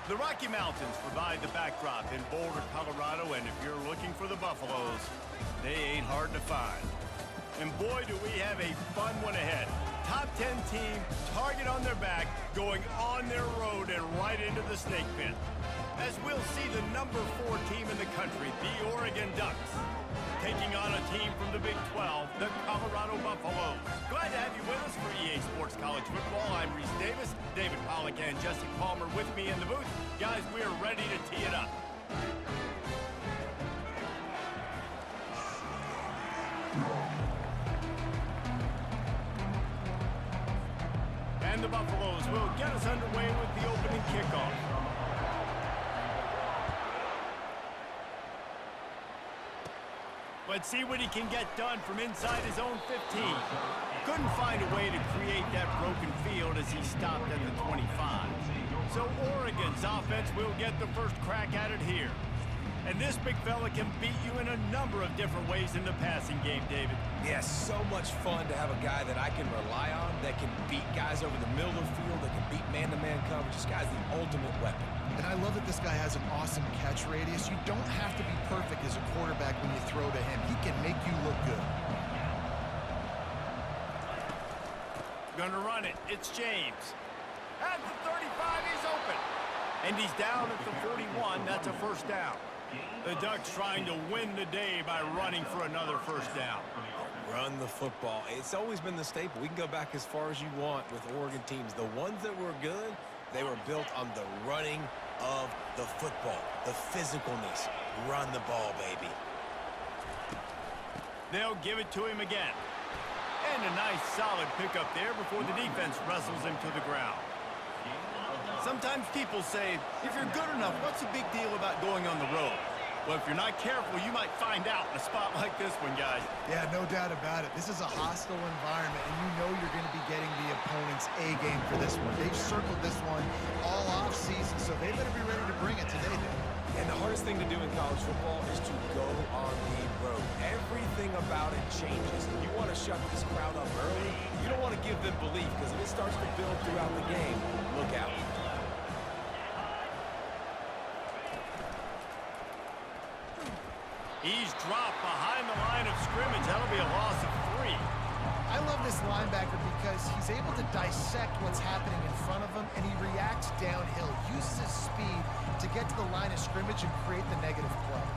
The Rocky Mountains provide the backdrop in Boulder, Colorado, and if you're looking for the Buffaloes, they ain't hard to find. And boy, do we have a fun one ahead. Top 10 team, target on their back, going on their road and right into the snake pit. As we'll see the number 4 team in the country, the Oregon Ducks, taking on a team from the Big 12, the Colorado Buffaloes. Glad to have you with us for EA Sports College Football. I'm Reese Davis, David Pollack and Jesse Palmer with me in the booth. Guys, we are ready to tee it up. And the Buffaloes will get us underway with the opening kickoff. Let's see what he can get done from inside his own 15. Couldn't find a way to create that broken field as he stopped at the 25. So Oregon's offense will get the first crack at it here. And this big fella can beat you in a number of different ways in the passing game, David. Yes, so much fun to have a guy that I can rely on, that can beat guys over the middle of the field, that can beat man-to-man coverage. This guy's the ultimate weapon. And I love that this guy has an awesome catch radius. You don't have to be perfect as a quarterback when you throw to him. He can make you look good. Gonna run it. It's James. At the 35, he's open. And he's down at the 41. That's a first down. The Ducks trying to win the day by running for another first down. Run the football. It's always been the staple. We can go back as far as you want with Oregon teams. The ones that were good, they were built on the running of the football, the physicalness. Run the ball, baby. They'll give it to him again. And a nice solid pickup there before the defense wrestles him to the ground. Sometimes people say, if you're good enough, what's the big deal about going on the road? Well, if you're not careful, you might find out in a spot like this one, guys. Yeah, no doubt about it. This is a hostile environment, and you know you're going to be getting the opponent's A game for this one. They've circled this one all off season, so they better be ready to bring it today, then. And the hardest thing to do in college football is to go on the road. Everything about it changes. And you want to shut this crowd up early. You don't want to give them belief, because if it starts to build throughout the game, look out. He's dropped behind the line of scrimmage. That'll be a loss of 3. I love this linebacker because he's able to dissect what's happening in front of him, and he reacts downhill, uses his speed to get to the line of scrimmage and create the negative play.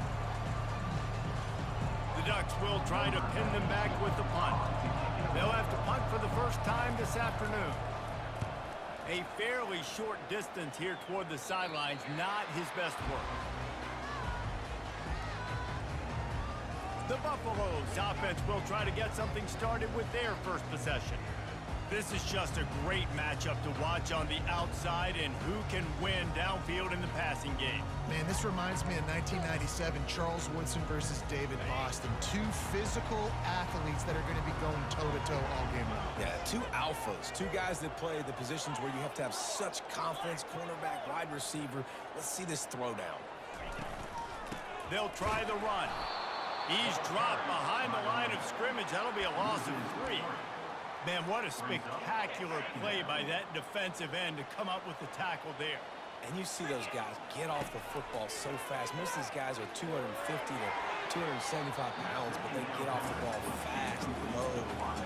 The Ducks will try to pin them back with the punt. They'll have to punt for the first time this afternoon. A fairly short distance here toward the sidelines, not his best work. The Buffaloes offense will try to get something started with their first possession. This is just a great matchup to watch on the outside and who can win downfield in the passing game. Man, this reminds me of 1997, Charles Woodson versus David Boston. Two physical athletes that are going to be going toe-to-toe all game long. Yeah, two alphas, two guys that play the positions where you have to have such confidence, cornerback, wide receiver. Let's see this throwdown. They'll try the run. He's dropped behind the line of scrimmage. That'll be a loss of 3. Man, what a spectacular play by that defensive end to come up with the tackle there. And you see those guys get off the football so fast. Most of these guys are 250 to 275 pounds, but they get off the ball fast and low.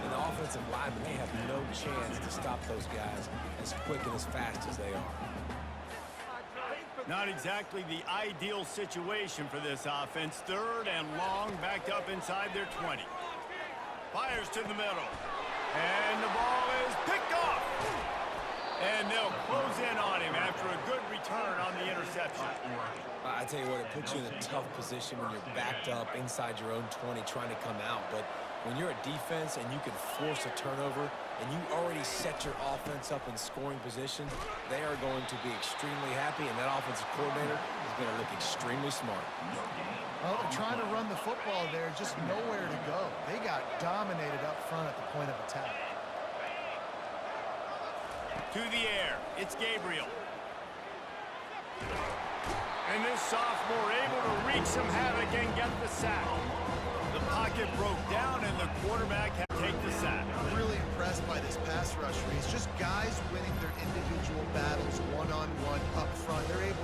And the offensive linemen, they have no chance to stop those guys as quick and as fast as they are. Not exactly the ideal situation for this offense. 3rd and long, backed up inside their 20. Fires to the middle. And the ball is picked off. And they'll close in on him after a good return on the interception. I tell you what, it puts you in a tough position when you're backed up inside your own 20 trying to come out. But when you're a defense and you can force a turnover and you already set your offense up in scoring position, they are going to be extremely happy, and that offensive coordinator is going to look extremely smart. Well, they're trying to run the football there, just nowhere to go. They got dominated up front at the point of attack. To the air, it's Gabriel. And this sophomore able to wreak some havoc and get the sack. The pocket broke down, and the quarterback had to take the sack. I'm really impressed by this pass rush, Reese. Just guys winning their individual battles one-on-one up front. They're able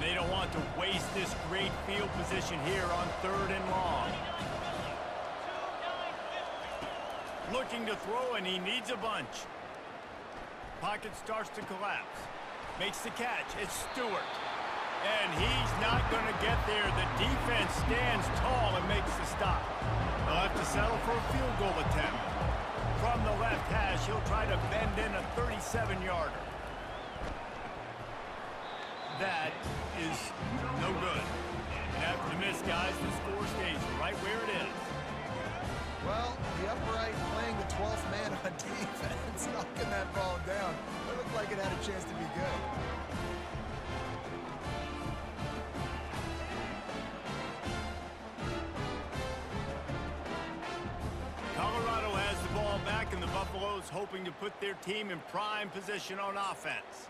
they don't want to waste this great field position here on 3rd and long. Looking to throw, and he needs a bunch. Pocket starts to collapse. Makes the catch. It's Stewart. And he's not going to get there. The defense stands tall and makes the stop. They'll have to settle for a field goal attempt. From the left hash, he'll try to bend in a 37-yarder. That is no good. And after the miss, guys, the score stays right where it is. Well, the upright playing the 12th man on defense, knocking that ball down. It looked like it had a chance to be good. Colorado has the ball back, and the Buffaloes hoping to put their team in prime position on offense.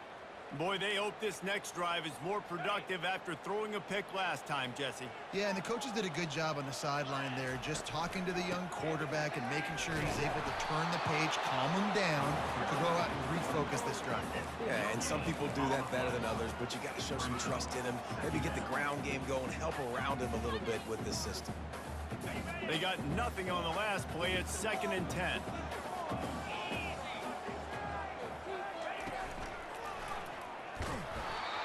Boy, they hope this next drive is more productive after throwing a pick last time, Jesse. Yeah, and the coaches did a good job on the sideline there, just talking to the young quarterback and making sure he's able to turn the page, calm him down, to go out and refocus this drive. Yeah, and some people do that better than others, but you got to show some trust in him. Maybe get the ground game going, help around him a little bit with this system. They got nothing on the last play. It's 2nd and 10.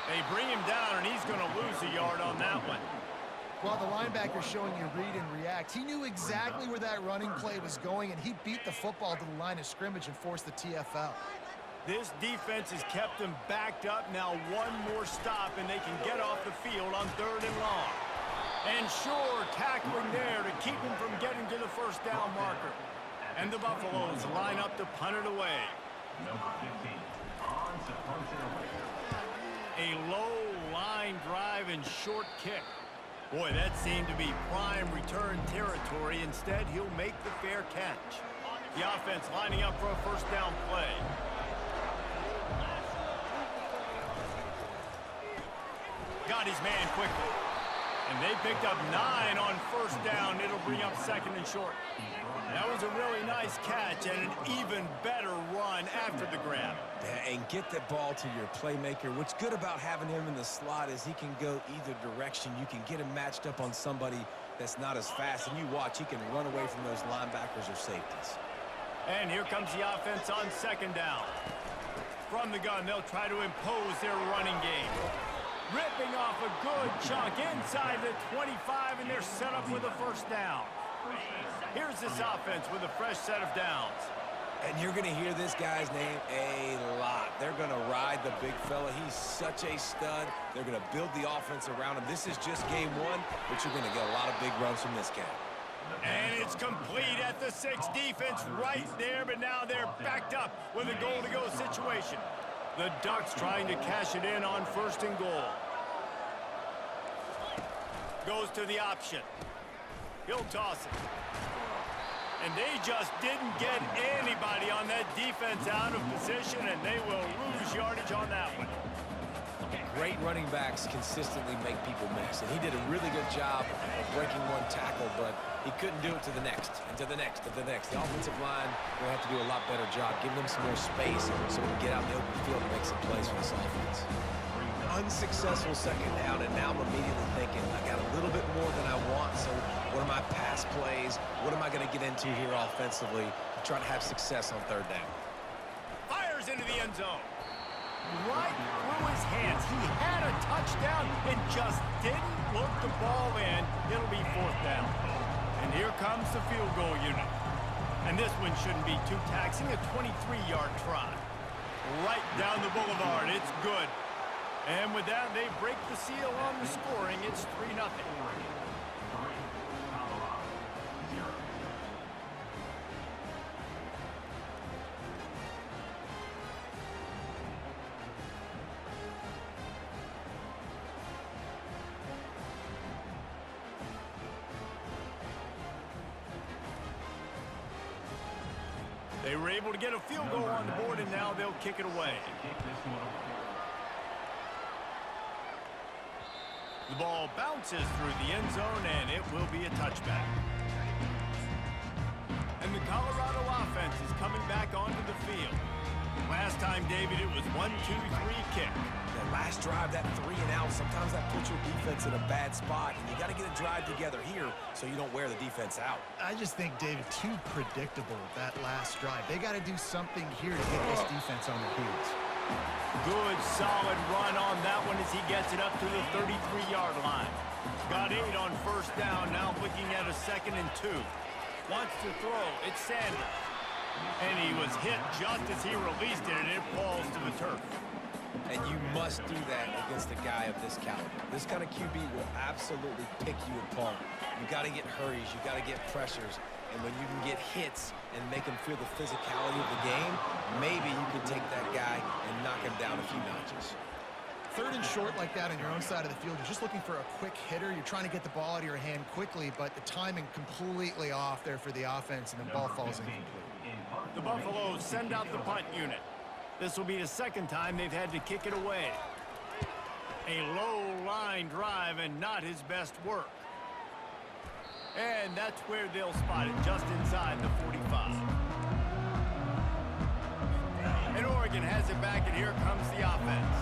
They bring him down, and he's going to lose a yard on that one. While the linebacker's showing you read and react, he knew exactly where that running play was going, and he beat the football to the line of scrimmage and forced the TFL. This defense has kept them backed up. Now one more stop, and they can get off the field on 3rd and long. And sure, tackling there to keep him from getting to the first down marker. And the Buffaloes line up to punt it away. Number 15, on to punt it away. A low line drive and short kick. Boy, that seemed to be prime return territory. Instead, he'll make the fair catch. The offense lining up for a first down play. Got his man quickly. And they picked up 9 on first down. It'll bring up 2nd and short. That was a really nice catch and an even better run after the grab. Yeah, and get the ball to your playmaker. What's good about having him in the slot is he can go either direction. You can get him matched up on somebody that's not as fast, and you watch, he can run away from those linebackers or safeties. And here comes the offense on 2nd down. From the gun, they'll try to impose their running game. Ripping off a good chunk inside the 25, and they're set up with a first down. Here's this offense with a fresh set of downs. And you're going to hear this guy's name a lot. They're going to ride the big fella. He's such a stud. They're going to build the offense around him. This is just game 1, but you're going to get a lot of big runs from this guy. And it's complete at the 6. Defense right there, but now they're backed up with a goal-to-go situation. The Ducks trying to cash it in on 1st and goal. Goes to the option. He'll toss it. And they just didn't get anybody on that defense out of position, and they will lose yardage on that one. Great running backs consistently make people miss, and he did a really good job of breaking one tackle, but he couldn't do it to the next, and to the next, and to the next. The offensive line will have to do a lot better job, giving them some more space so we can get out in the open field and make some plays for this offense. Unsuccessful 2nd down, and now I'm immediately thinking, I got a little bit more than I want, so what are my pass plays? What am I going to get into here offensively to try to have success on 3rd down? Fires into the end zone. Right through his hands. He had a touchdown and just didn't look the ball in. It'll be 4th down. And here comes the field goal unit. And this one shouldn't be too taxing, a 23-yard try. Right down the boulevard. It's good. And with that, they break the seal on the scoring. It's 3-0. They were able to get a field goal on the board, and now they'll kick it away. The ball bounces through the end zone, and it will be a touchback. And the Colorado offense is coming back onto the field. Last time, David, it was 1-2-3 kick. The last drive, that 3 and out, sometimes that puts your defense in a bad spot, and you got to get a drive together here so you don't wear the defense out. I just think, David, too predictable that last drive. They got to do something here to get this defense on their heels. Good, solid run on that one as he gets it up to the 33-yard line. Got 8 on first down, now looking at a 2nd and 2. Wants to throw, it's Sanders. And he was hit just as he released it, and it falls to the turf. And you must do that against a guy of this caliber. This kind of QB will absolutely pick you apart. You got to get hurries, you got to get pressures, and when you can get hits and make him feel the physicality of the game, maybe you can take that guy and knock him down a few notches. 3rd and short like that on your own side of the field, you're just looking for a quick hitter. You're trying to get the ball out of your hand quickly, but the timing completely off there for the offense, and the ball falls incomplete. The Buffaloes send out the punt unit. This will be the 2nd time they've had to kick it away. A low line drive and not his best work. And that's where they'll spot it, just inside the 45. And Oregon has it back, and here comes the offense.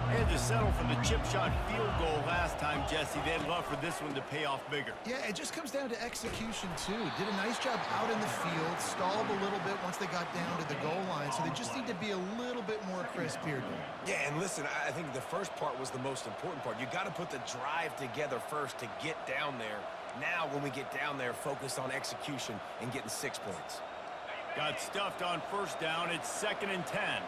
They had to settle for the chip shot field goal last time, Jesse. They'd love for this one to pay off bigger. Yeah, it just comes down to execution, too. Did a nice job out in the field, stalled a little bit once they got down to the goal line, so they just need to be a little bit more crisp here. Yeah, and listen, I think the first part was the most important part. You got to put the drive together first to get down there. Now, when we get down there, focus on execution and getting 6 points. Got stuffed on first down. It's 2nd and 10.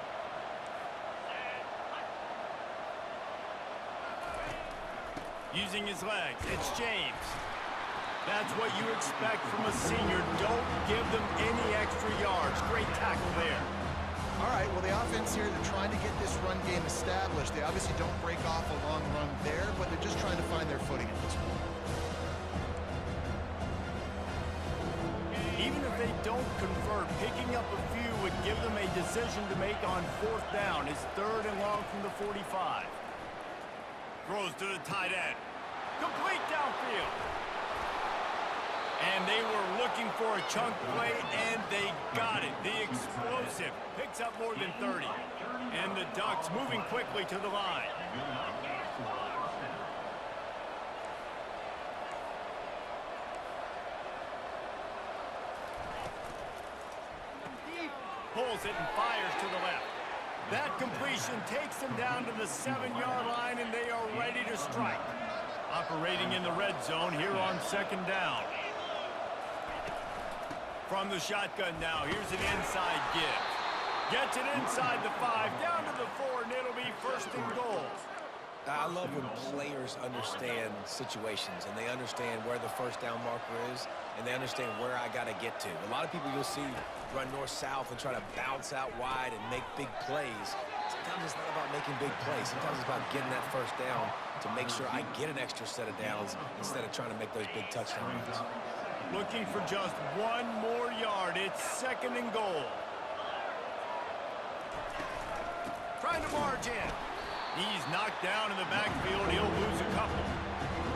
Using his legs, it's James. That's what you expect from a senior. Don't give them any extra yards. Great tackle there. All right, well, the offense here, they're trying to get this run game established. They obviously don't break off a long run there, but they're just trying to find their footing at this point. Even if they don't convert, picking up a few would give them a decision to make on 4th down. It's 3rd and long from the 45. Throws to the tight end. Complete downfield. And they were looking for a chunk play, and they got it. The explosive picks up more than 30. And the Ducks moving quickly to the line. Pulls it and fires to the left. That completion takes them down to the 7-yard line, and they are ready to strike. Operating in the red zone here on 2nd down. From the shotgun now, here's an inside give. Gets it inside the 5, down to the 4, and it'll be 1st and goal. I love when players understand situations and they understand where the first down marker is and they understand where I got to get to. A lot of people you'll see run north-south and try to bounce out wide and make big plays. Sometimes it's not about making big plays. Sometimes it's about getting that first down to make sure I get an extra set of downs instead of trying to make those big touchdown runs. Looking for just 1 more yard. It's 2nd and goal. Trying to march in. He's knocked down in the backfield. He'll lose a couple.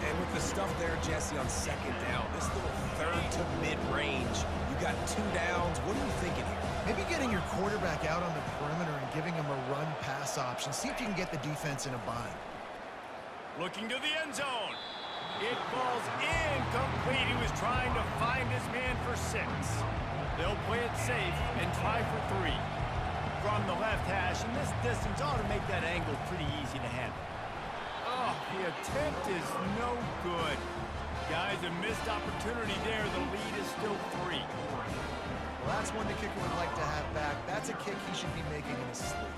And with the stuff there, Jesse, on 2nd down, this little 3rd to mid-range, you got 2 downs. What are you thinking here? Maybe getting your quarterback out on the perimeter and giving him a run-pass option. See if you can get the defense in a bind. Looking to the end zone. It falls incomplete. He was trying to find his man for 6. They'll play it safe and try for 3. From the left hash, and this distance ought to make that angle pretty easy to handle. Oh, the attempt is no good. Guys, a missed opportunity there. The lead is still 3. Well, that's one the kicker would like to have back. That's a kick he should be making in his sleep.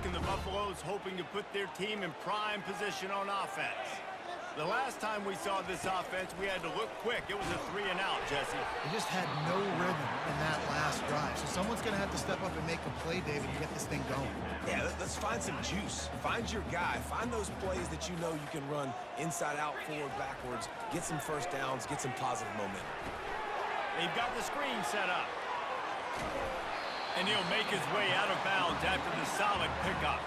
And the Buffaloes hoping to put their team in prime position on offense. The last time we saw this offense, we had to look quick. It was a 3 and out, Jesse. They just had no rhythm in that last drive. So someone's going to have to step up and make a play, David, and get this thing going. Yeah, let's find some juice. Find your guy. Find those plays that you know you can run inside out, forward, backwards. Get some first downs. Get some positive momentum. They've got the screen set up. And he'll make his way out of bounds after the solid pickup.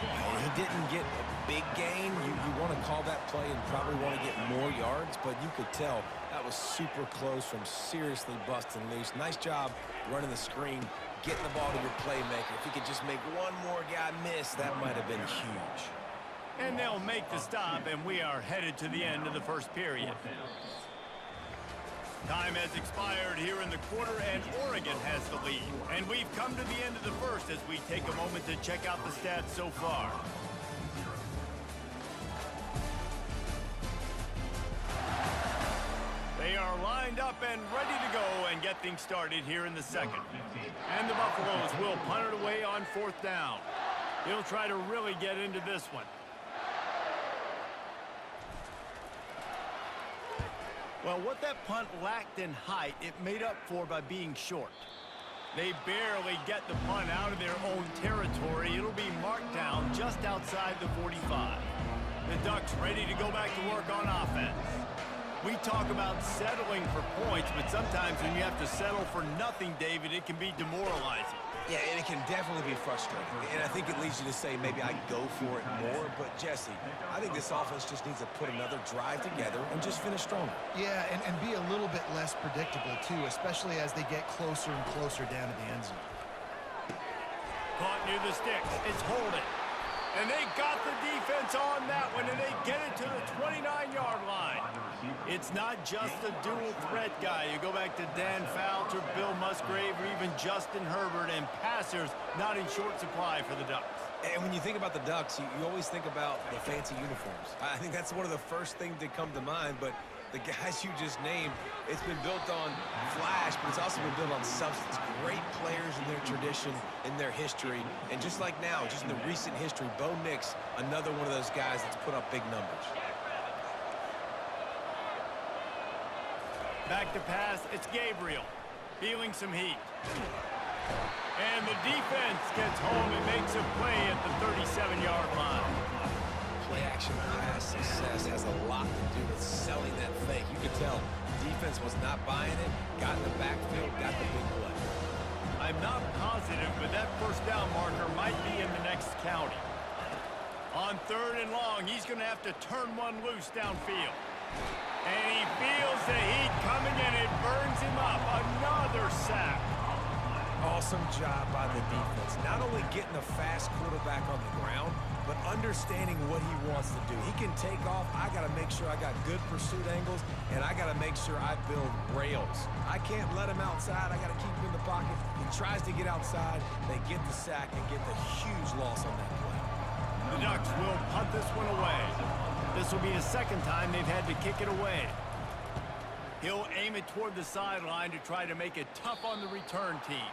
He didn't get a big gain. You want to call that play and probably want to get more yards, but you could tell that was super close from seriously busting loose. Nice job running the screen, getting the ball to your playmaker. If he could just make one more guy miss, that might have been huge. And they'll make the stop, and we are headed to the end of the first period. Time has expired here in the quarter, and Oregon has the lead. And we've come to the end of the first as we take a moment to check out the stats so far. They are lined up and ready to go and get things started here in the second. And the Buffaloes will punt it away on 4th down. He'll try to really get into this one. Well, what that punt lacked in height, it made up for by being short. They barely get the punt out of their own territory. It'll be marked down just outside the 45. The Ducks ready to go back to work on offense. We talk about settling for points, but sometimes when you have to settle for nothing, David, it can be demoralizing. Yeah, and it can definitely be frustrating. And I think it leads you to say maybe I go for it more. But, Jesse, I think this offense just needs to put another drive together and just finish stronger. Yeah, and be a little bit less predictable, too, especially as they get closer and closer down to the end zone. Caught near the sticks. It's holding. And they got the defense on that one, and they get it to the 29-yard line. It's not just a dual threat guy. You go back to Dan Fouts or Bill Musgrave or even Justin Herbert, and passers not in short supply for the Ducks. And when you think about the Ducks, you always think about the fancy uniforms. I think that's one of the first things that come to mind, but the guys you just named, it's been built on flash, but it's also been built on substance. Great players in their tradition, in their history, and just like now, just in the recent history, Bo Nix, another one of those guys that's put up big numbers. Back to pass, it's Gabriel, feeling some heat. And the defense gets home and makes a play at the 37-yard line. Play-action pass success has a lot to do with selling that fake. You could tell defense was not buying it, got in the backfield, got the big play. I'm not positive, but that first down marker might be in the next county. On 3rd and long, he's going to have to turn one loose downfield. And he feels the heat coming, and it burns him up. Another sack. Awesome job by the defense. Not only getting a fast quarterback on the ground, but understanding what he wants to do. He can take off. I got to make sure I got good pursuit angles, and I got to make sure I build rails. I can't let him outside. I got to keep him in the pocket. He tries to get outside. They get the sack and get the huge loss on that play. The Ducks will punt this one away. This will be the second time they've had to kick it away. He'll aim it toward the sideline to try to make it tough on the return team.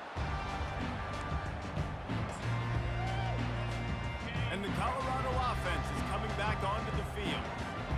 And the Colorado offense is coming back onto the field.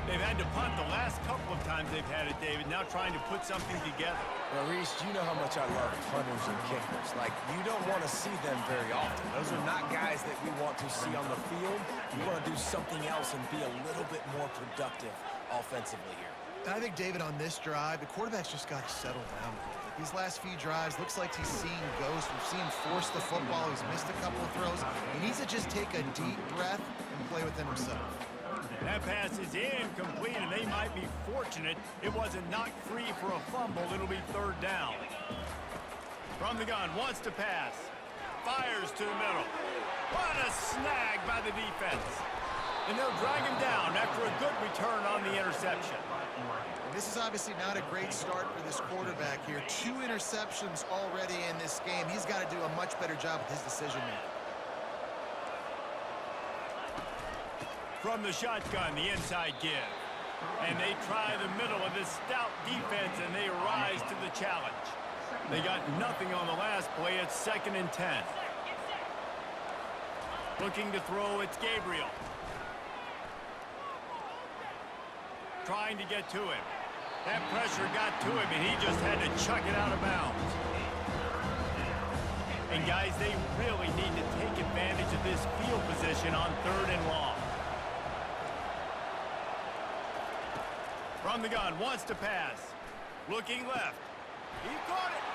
They've had to punt the last couple of times they've had it, David, now trying to put something together. Well, Reese, you know how much I love punters and kickers. Like, you don't want to see them very often. Those are not guys that we want to see on the field. We want to do something else and be a little bit more productive offensively here. I think, David, on this drive, the quarterback's just got to settle down a little bit. These last few drives, looks like he's seeing ghosts. We've seen him force the football. He's missed a couple of throws. He needs to just take a deep breath and play within himself. That pass is incomplete, and they might be fortunate it wasn't knocked free for a fumble. It'll be 3rd down. From the gun, wants to pass. Fires to the middle. What a snag by the defense. And they'll drag him down after a good return on the interception. This is obviously not a great start for this quarterback here. 2 interceptions already in this game. He's got to do a much better job with his decision-making. From the shotgun, the inside give. And they try the middle of this stout defense, and they rise to the challenge. They got nothing on the last play. It's 2nd and 10. Looking to throw, it's Gabriel. Trying to get to him. That pressure got to him, and he just had to chuck it out of bounds. And, guys, they really need to take advantage of this field position on 3rd and long. From the gun, wants to pass. Looking left. He caught it.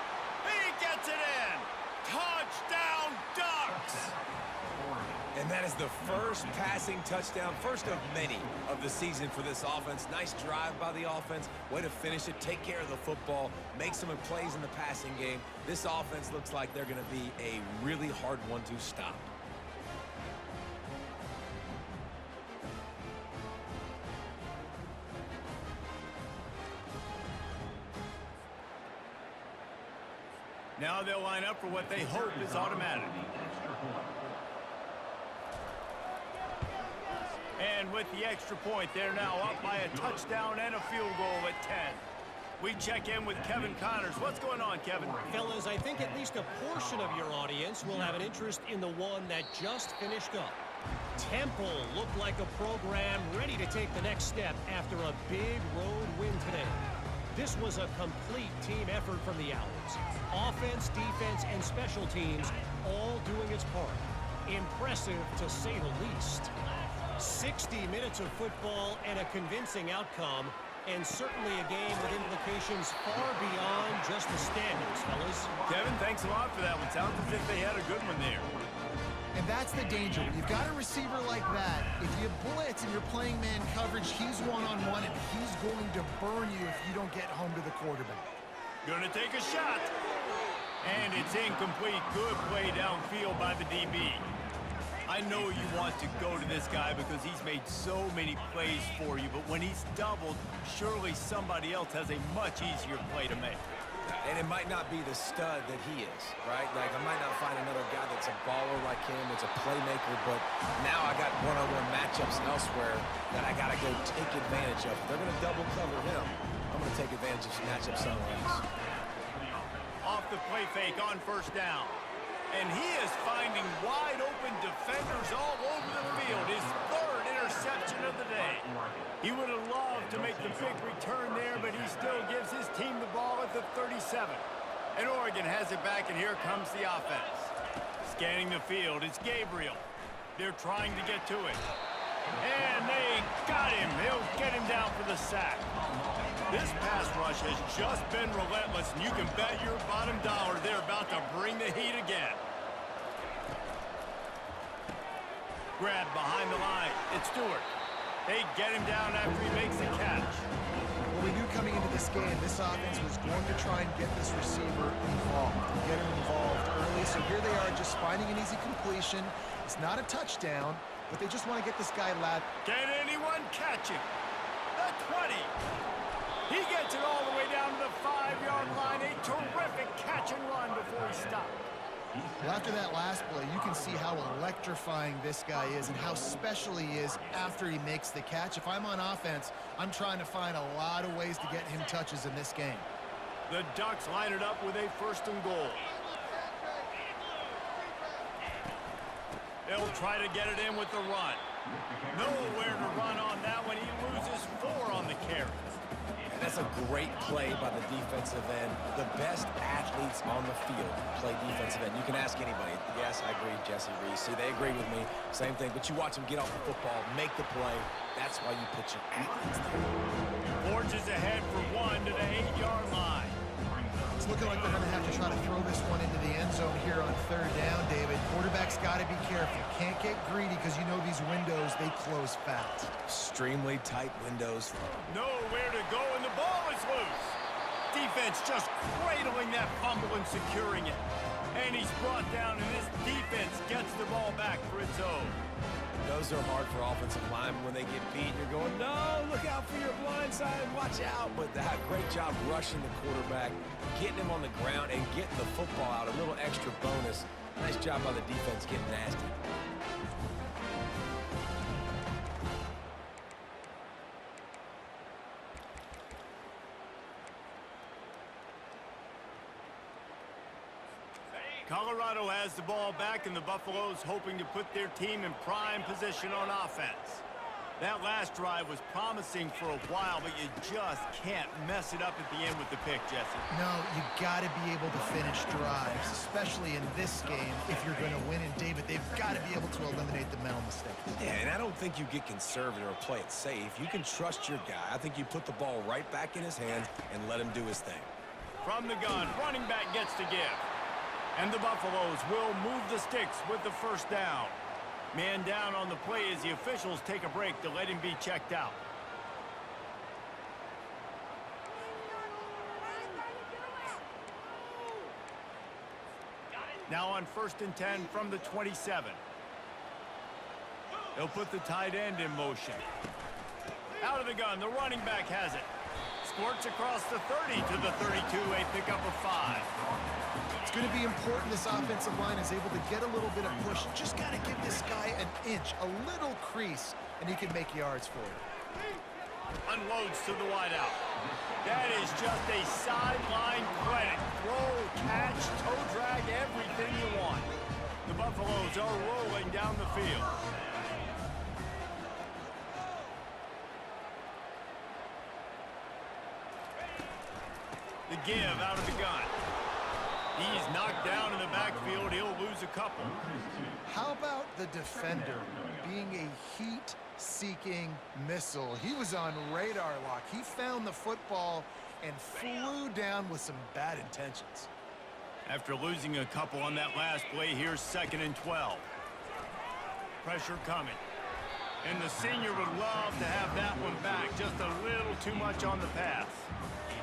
He gets it in. Touchdown, Ducks! And that is the first passing touchdown, first of many of the season for this offense. Nice drive by the offense. Way to finish it, take care of the football, make some plays in the passing game. This offense looks like they're going to be a really hard one to stop. Now they'll line up for what they hope is automatic. And with the extra point, they're now up by a touchdown and a field goal at 10. We check in with Kevin Connors. What's going on, Kevin? Fellas, I think at least a portion of your audience will have an interest in the one that just finished up. Temple looked like a program ready to take the next step after a big road win today. This was a complete team effort from the Owls. Offense, defense, and special teams all doing its part. Impressive, to say the least. 60 minutes of football and a convincing outcome, and certainly a game with implications far beyond just the standings, fellas. Kevin, thanks a lot for that one. Sounds as if they had a good one there. And that's the danger. When you've got a receiver like that, if you blitz and you're playing man coverage, he's one-on-one, and he's going to burn you if you don't get home to the quarterback. Gonna take a shot. And it's incomplete. Good play downfield by the DB. I know you want to go to this guy because he's made so many plays for you, but when he's doubled, surely somebody else has a much easier play to make. And it might not be the stud that he is, right? Like, I might not find another guy that's a baller like him, that's a playmaker, but now I got one-on-one matchups elsewhere that I got to go take advantage of. If they're going to double cover him, I'm going to take advantage of some matchups somewhere else. Off the play fake on first down. And he is finding wide open defenders all over the field. His third interception of the day. He would have loved to make the big return there, but he still gives his team the ball at the 37. And Oregon has it back, and here comes the offense. Scanning the field, it's Gabriel. They're trying to get to it. And they got him. They'll get him down for the sack. This pass rush has just been relentless, and you can bet your bottom dollar they're about to bring the heat again. Grab behind the line. It's Stewart. They get him down after he makes the catch. Well, we knew coming into this game, this offense was going to try and get this receiver involved and get him involved early. So here they are just finding an easy completion. It's not a touchdown, but they just want to get this guy lad. Can anyone catch him? The 20. He gets it all the way down to the 5-yard line. A terrific catch and run before he stopped. Well, after that last play, you can see how electrifying this guy is and how special he is after he makes the catch. If I'm on offense, I'm trying to find a lot of ways to get him touches in this game. The Ducks line it up with a 1st and goal. They'll try to get it in with the run. Nowhere to run on that one. He loses 4 on the carry. That's a great play by the defensive end. The best athletes on the field play defensive end. You can ask anybody. Yes, I agree, Jesse Reese. See, they agree with me. Same thing. But you watch them get off the football, make the play. That's why you put your athletes there. Forges ahead for 1 to the 8-yard line. It's looking like they're going to have to try to throw this one into the end zone here on 3rd down, David. Quarterback's got to be careful. Can't get greedy because you know these windows, they close fast. Extremely tight windows. Nowhere to go, and the ball is loose. Defense just cradling that fumble and securing it. And he's brought down, and this defense gets the ball back for its own. Those are hard for offensive linemen when they get beat. You're going, no, look out for your blind side, watch out. But that great job rushing the quarterback, getting him on the ground, and getting the football out. A little extra bonus. Nice job by the defense getting nasty. Colorado has the ball back, and the Buffaloes hoping to put their team in prime position on offense. That last drive was promising for a while, but you just can't mess it up at the end with the pick, Jesse. No, you got to be able to finish drives, especially in this game if you're going to win. And, David, they've got to be able to eliminate the mental mistakes. Yeah, and I don't think you get conservative or play it safe. You can trust your guy. I think you put the ball right back in his hands and let him do his thing. From the gun, running back gets to give. And the Buffaloes will move the sticks with the 1st down. Man down on the play as the officials take a break to let him be checked out. Now on 1st and 10 from the 27. They'll put the tight end in motion. Out of the gun, the running back has it. Squirts across the 30 to the 32, a pickup of 5. It's going to be important this offensive line is able to get a little bit of push. Just got to give this guy an inch, a little crease, and he can make yards for it. Unloads to the wideout. That is just a sideline clinic. Throw, catch, toe drag, everything you want. The Buffaloes are rolling down the field. The give out of the gun. He's knocked down in the backfield. He'll lose a couple. How about the defender being a heat-seeking missile? He was on radar lock. He found the football and flew down with some bad intentions. After losing a couple on that last play, here's 2nd and 12. Pressure coming. And the senior would love to have that one back. Just a little too much on the pass.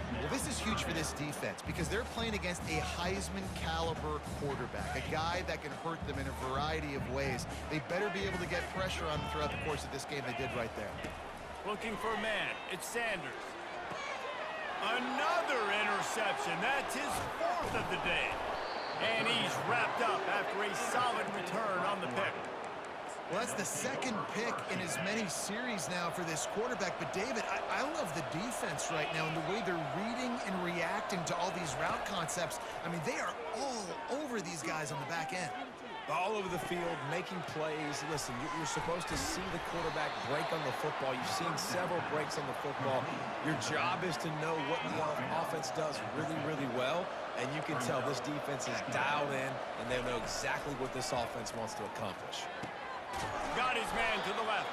Well, this is huge for this defense because they're playing against a Heisman-caliber quarterback, a guy that can hurt them in a variety of ways. They better be able to get pressure on him throughout the course of this game. They did right there. Looking for a man. It's Sanders. Another interception. That's his 4th of the day. And he's wrapped up after a solid return on the pick. Well, that's the 2nd pick in as many series now for this quarterback. But, David, I love the defense right now and the way they're reading and reacting to all these route concepts. I mean, they are all over these guys on the back end. All over the field, making plays. Listen, you're supposed to see the quarterback break on the football. You've seen several breaks on the football. Your job is to know what the offense does really, really well. And you can tell this defense is dialed in, and they know exactly what this offense wants to accomplish. Got his man to the left.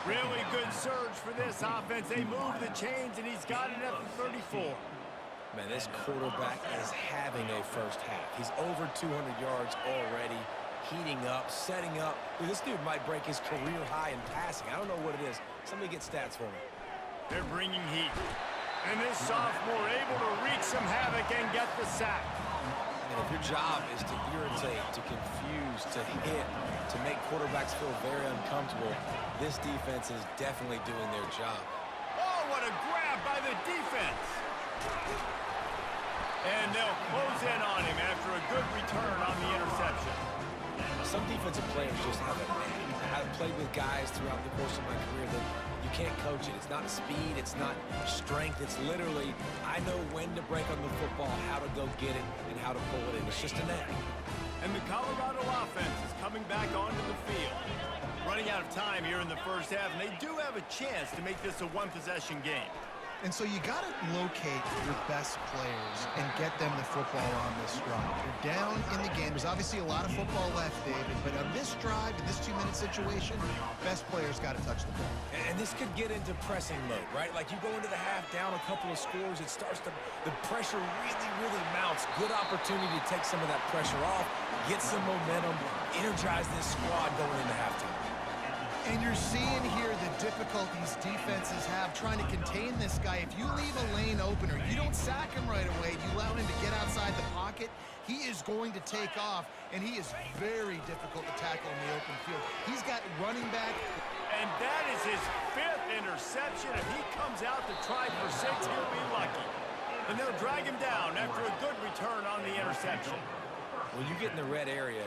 Really good surge for this offense. They move the chains, and he's got it at the 34. Man, this quarterback is having a first half. He's over 200 yards already, heating up, setting up. Dude, this dude might break his career high in passing. I don't know what it is. Somebody get stats for me. They're bringing heat. And this sophomore able to wreak some havoc and get the sack. And if your job is to irritate, to confuse, to hit, to make quarterbacks feel very uncomfortable, this defense is definitely doing their job. Oh, what a grab by the defense. And they'll close in on him after a good return on the interception. Some defensive players just have a knack. I've played with guys throughout the course of my career that you can't coach it. It's not speed, it's not strength. It's literally, I know when to break on the football, how to go get it, and how to pull it in. It's just a knack. And the Colorado offense is coming back onto the field. Running out of time here in the first half, and they do have a chance to make this a one-possession game. And so you got to locate your best players and get them the football on this drive. They're down in the game. There's obviously a lot of football left, David, but on this drive, in this 2-minute situation, best players got to touch the ball. And this could get into pressing mode, right? Like you go into the half down a couple of scores, it starts to, the pressure really, really mounts. Good opportunity to take some of that pressure off, get some momentum, energize this squad going into halftime. And you're seeing here the difficulties defenses have trying to contain this guy. If you leave a lane open or you don't sack him right away, you allow him to get outside the pocket, he is going to take off, and he is very difficult to tackle in the open field. He's got running back. And that is his 5th interception. If he comes out to try for 6, he'll be lucky. And they'll drag him down after a good return on the interception. When you get in the red area,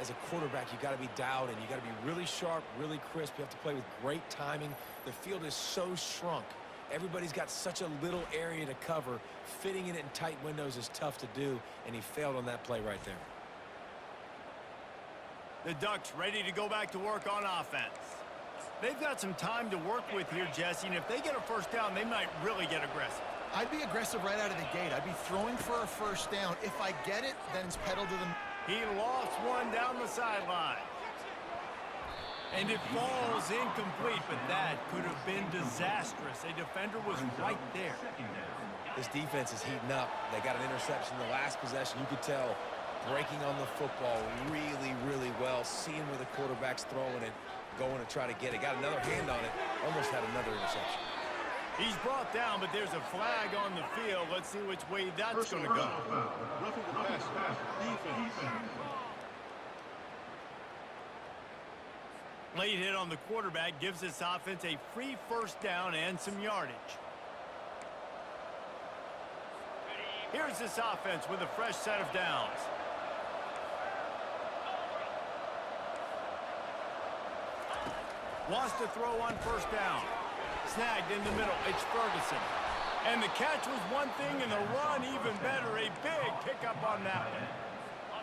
as a quarterback, you got to be dialed in. You got to be really sharp, really crisp. You have to play with great timing. The field is so shrunk. Everybody's got such a little area to cover. Fitting it in tight windows is tough to do, and he failed on that play right there. The Ducks ready to go back to work on offense. They've got some time to work with here, Jesse, and if they get a first down, they might really get aggressive. I'd be aggressive right out of the gate. I'd be throwing for a first down. If I get it, then it's pedal to the... He lost one down the sideline. And it falls incomplete, but that could have been disastrous. A defender was right there. This defense is heating up. They got an interception in the last possession. You could tell breaking on the football really, really well, seeing where the quarterback's throwing it, going to try to get it. Got another hand on it, almost had another interception. He's brought down, but there's a flag on the field. Let's see which way that's going to go. Roughing the pass. Defense. Late hit on the quarterback gives this offense a free first down and some yardage. Here's this offense with a fresh set of downs. Wants to throw on first down. Snagged in the middle. It's Ferguson. And the catch was one thing, and the run even better. A big pickup on that one.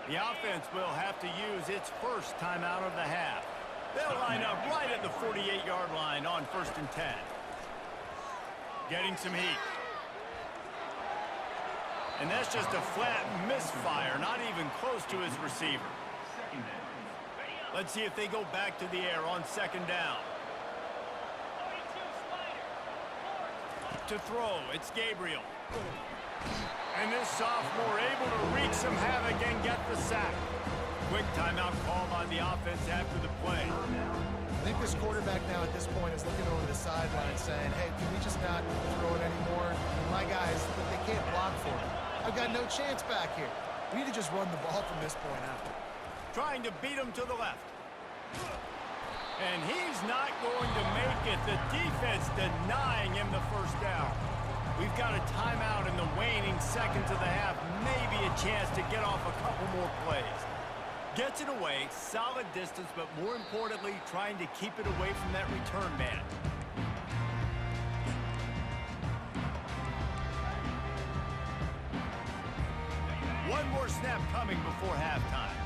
The offense will have to use its first timeout of the half. They'll line up right at the 48-yard line on 1st and 10. Getting some heat. And that's just a flat misfire, not even close to his receiver. Let's see if they go back to the air on 2nd down. To throw, it's Gabriel. And this sophomore able to wreak some havoc and get the sack. Quick timeout called on the offense after the play. I think this quarterback now at this point is looking over the sideline saying, hey, can we just not throw it anymore? My guys, they can't block for it. I've got no chance back here. We need to just run the ball from this point out. Trying to beat him to the left. And he's not going to make it. The defense denying him the first down. We've got a timeout in the waning seconds of the half. Maybe a chance to get off a couple more plays. Gets it away, solid distance, but more importantly, trying to keep it away from that return man. One more snap coming before halftime.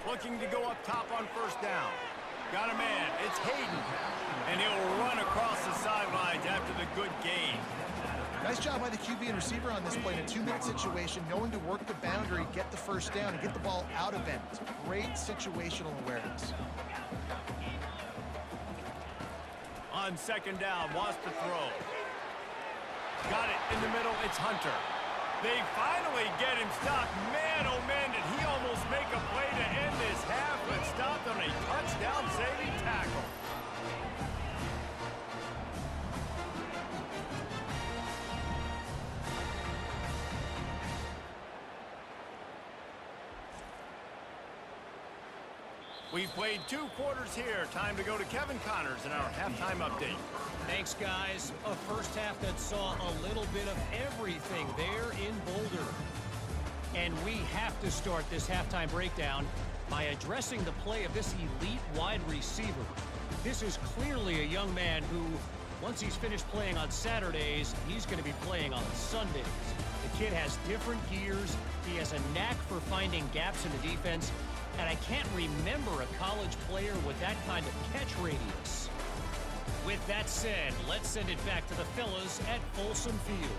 Looking to go up top on first down. Got a man. It's Hayden. And he'll run across the sidelines after the good gain. Nice job by the QB and receiver on this play in a 2-minute situation, knowing to work the boundary, get the first down, and get the ball out of bounds. Great situational awareness. On 2nd down, wants to throw. Got it in the middle. It's Hunter. They finally get him stopped. Man, oh man, did he almost make a play to end this half, but stopped on a touchdown-saving tackle. We played 2 quarters here. Time to go to Kevin Connors in our halftime update. Thanks, guys. A first half that saw a little bit of everything there in Boulder. And we have to start this halftime breakdown by addressing the play of this elite wide receiver. This is clearly a young man who, once he's finished playing on Saturdays, he's going to be playing on Sundays. The kid has different gears. He has a knack for finding gaps in the defense. And I can't remember a college player with that kind of catch radius. With that said, let's send it back to the fellas at Folsom Field.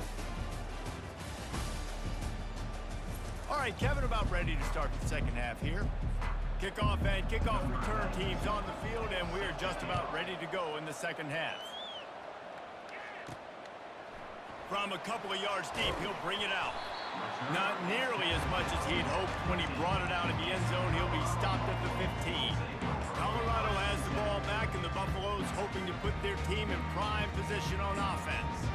All right, Kevin, about ready to start the second half here. Kickoff and kickoff return teams on the field, and we're just about ready to go in the second half. From a couple of yards deep, he'll bring it out. Not nearly as much as he'd hoped when he brought it out in the end zone. He'll be stopped at the 15. Colorado has the ball back, and the Buffaloes hoping to put their team in prime position on offense.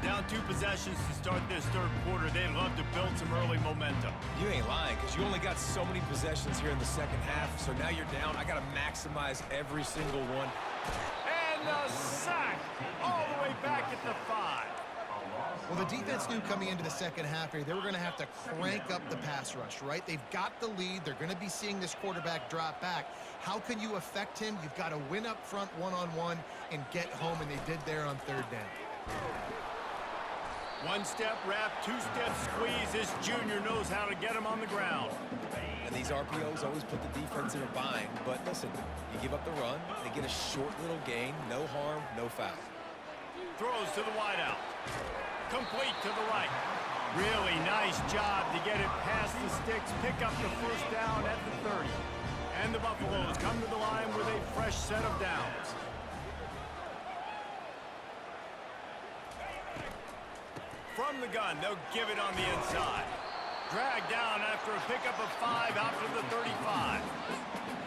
Down 2 possessions to start this third quarter. They'd love to build some early momentum. You ain't lying, because you only got so many possessions here in the second half, so now you're down. I got to maximize every single one. And the sack all the way back at the 5. Well, the defense knew coming into the second half here, they were going to have to crank up the pass rush, right? They've got the lead. They're going to be seeing this quarterback drop back. How can you affect him? You've got to win up front one-on-one and get home, and they did there on 3rd down. 1-step wrap, 2-step squeeze. This junior knows how to get him on the ground. And these RPOs always put the defense in a bind. But listen, you give up the run, they get a short little gain, no harm, no foul. Throws to the wideout. Complete to the right. Really nice job to get it past the sticks, pick up the first down at the 30. And the Buffaloes come to the line with a fresh set of downs. from the gun. They'll give it on the inside. Dragged down after a pickup of 5 out to the 35.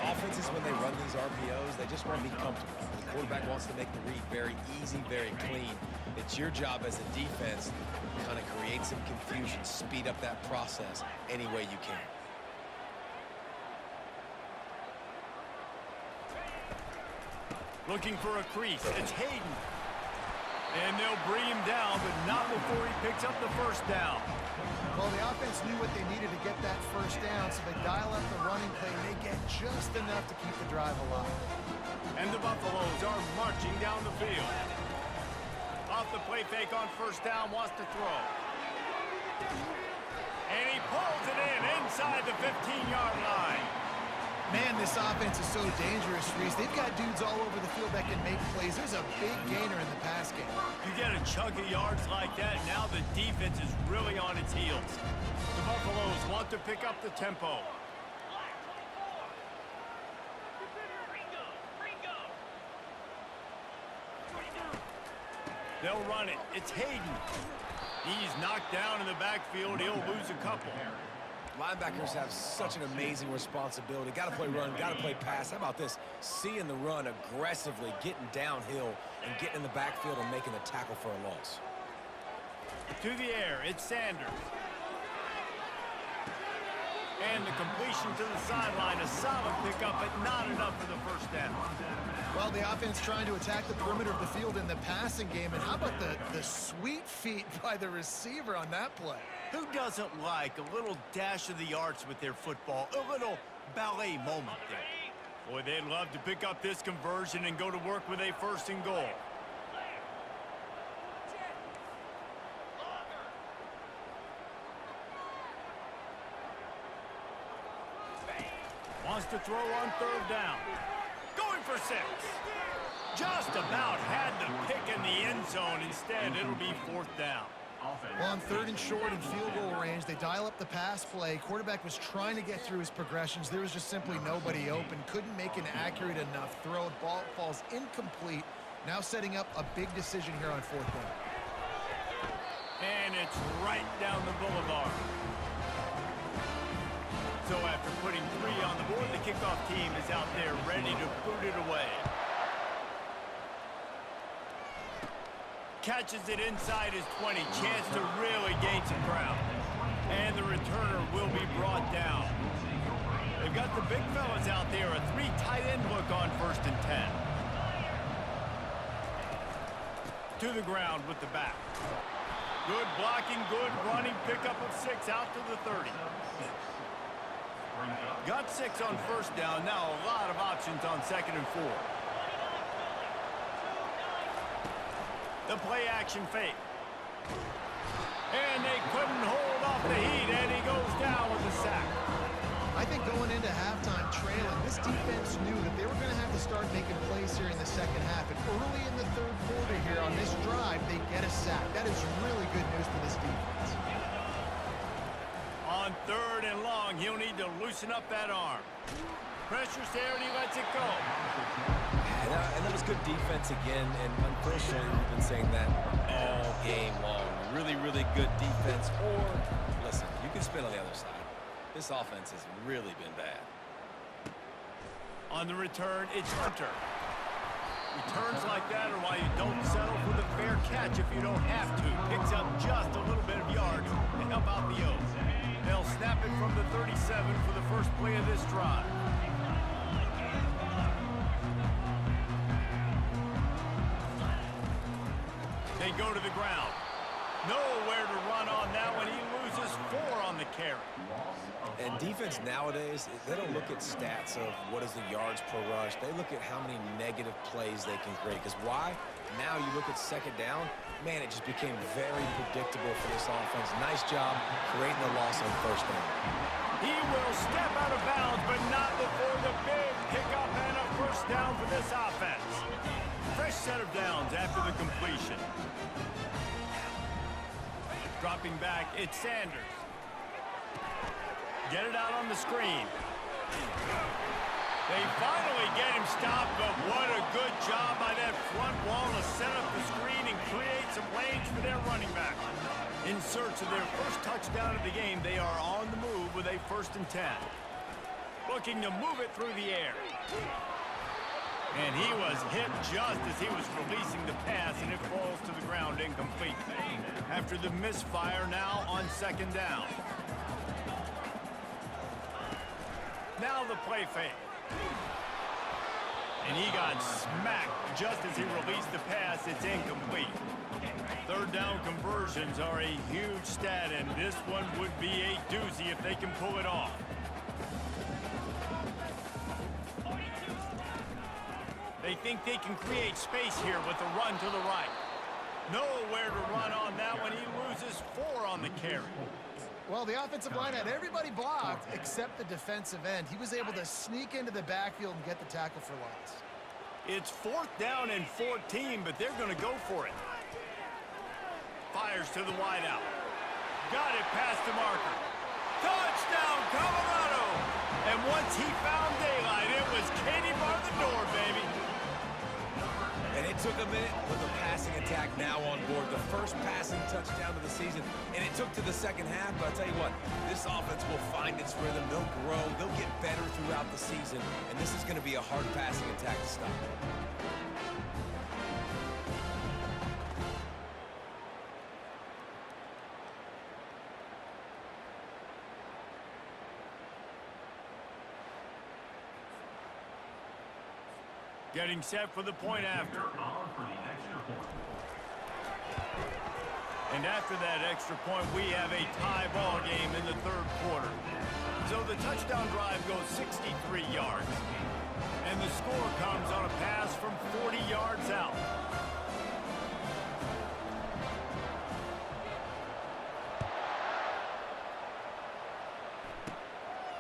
Offenses, when they run these RPOs, they just want to be comfortable. The quarterback wants to make the read very easy, very clean. It's your job as a defense to kind of create some confusion, speed up that process any way you can. Looking for a crease. It's Hayden. And they'll bring him down, but not before he picks up the first down. Well, the offense knew what they needed to get that first down, so they dial up the running play, and they get just enough to keep the drive alive. And the Buffaloes are marching down the field. Off the play fake on first down, wants to throw. And he pulls it in inside the 15-yard line. Man, this offense is so dangerous, Reese. They've got dudes all over the field that can make plays. There's a big gainer in the pass game. You get a chunk of yards like that, now the defense is really on its heels. The Buffaloes want to pick up the tempo. They'll run it. It's Hayden. He's knocked down in the backfield. He'll lose a couple. Linebackers have such an amazing responsibility. Got to play run, got to play pass. How about this? Seeing the run aggressively, getting downhill, and getting in the backfield and making the tackle for a loss. To the air, it's Sanders. And the completion to the sideline, a solid pickup, but not enough for the first down. Well, the offense trying to attack the perimeter of the field in the passing game. And how about the sweet feet by the receiver on that play? Who doesn't like a little dash of the arts with their football, a little ballet moment there? Boy, they'd love to pick up this conversion and go to work with a first and goal. Wants to throw on third down. Going for 6. Just about had the pick in the end zone. Instead, it'll be fourth down. Well, on third and short and field goal range, they dial up the pass play. Quarterback was trying to get through his progressions. There was just simply nobody open. Couldn't make an accurate enough throw. Ball falls incomplete. Now setting up a big decision here on fourth down. And it's right down the boulevard. So after putting 3 on the board, the kickoff team is out there ready to boot it away. Catches it inside his 20. Chance to really gain some ground. And the returner will be brought down. They've got the big fellas out there. A 3 tight end look on first and 10. To the ground with the back. Good blocking, good running. Pickup of 6 out to the 30. Got 6 on first down. Now a lot of options on second and 4. The play action fake. And they couldn't hold off the heat, and he goes down with a sack. I think going into halftime trailing, this defense knew that they were going to have to start making plays here in the second half. And early in the third quarter here on this drive, they get a sack. That is really good news for this defense. On third and long, he'll need to loosen up that arm. Pressure's there, and he lets it go. And that was good defense again, and unfortunately, we've been saying that all game long. Really, really good defense, or, listen, you can spin on the other side. This offense has really been bad. On the return, it's Hunter. Returns like that are why you don't settle for the fair catch if you don't have to. Picks up just a little bit of yards to help out the O's. They'll snap it from the 37 for the first play of this drive. They go to the ground. Nowhere to run on that one. He loses 4 on the carry. And defense nowadays, they don't look at stats of what is the yards per rush. They look at how many negative plays they can create. Because why? Now you look at second down, man, it just became very predictable for this offense. Nice job creating the loss on first down. He will step out of bounds, but not before the big pickup and a first down for this offense. Fresh set of downs after the completion. Dropping back, it's Sanders. Get it out on the screen. They finally get him stopped, but what a good job by that front wall to set up the screen and create some lanes for their running back. In search of their first touchdown of the game, they are on the move with a 1st and 10. Looking to move it through the air. And he was hit just as he was releasing the pass, and it falls to the ground incomplete. After the misfire, now on 2nd down. Now the play fake. And he got smacked just as he released the pass. It's incomplete. 3rd down conversions are a huge stat, and this one would be a doozy if they can pull it off. They think they can create space here with the run to the right. Nowhere to run on that one. He loses 4 on the carry. Well, the offensive line had everybody blocked except the defensive end. He was able to sneak into the backfield and get the tackle for loss. It's 4th down and 14, but they're going to go for it. Fires to the wideout. Got it past the marker. Touchdown, Colorado! And once he found daylight, it was Katie bar the door, baby. And it took a minute, but the passing attack now on board. The first passing touchdown of the season, and it took to the 2nd half, but I'll tell you what, this offense will find its rhythm. They'll grow. They'll get better throughout the season, and this is going to be a hard passing attack to stop. Getting set for the point after. And after that extra point, we have a tie ball game in the 3rd quarter. So the touchdown drive goes 63 yards. And the score comes on a pass from 40 yards out.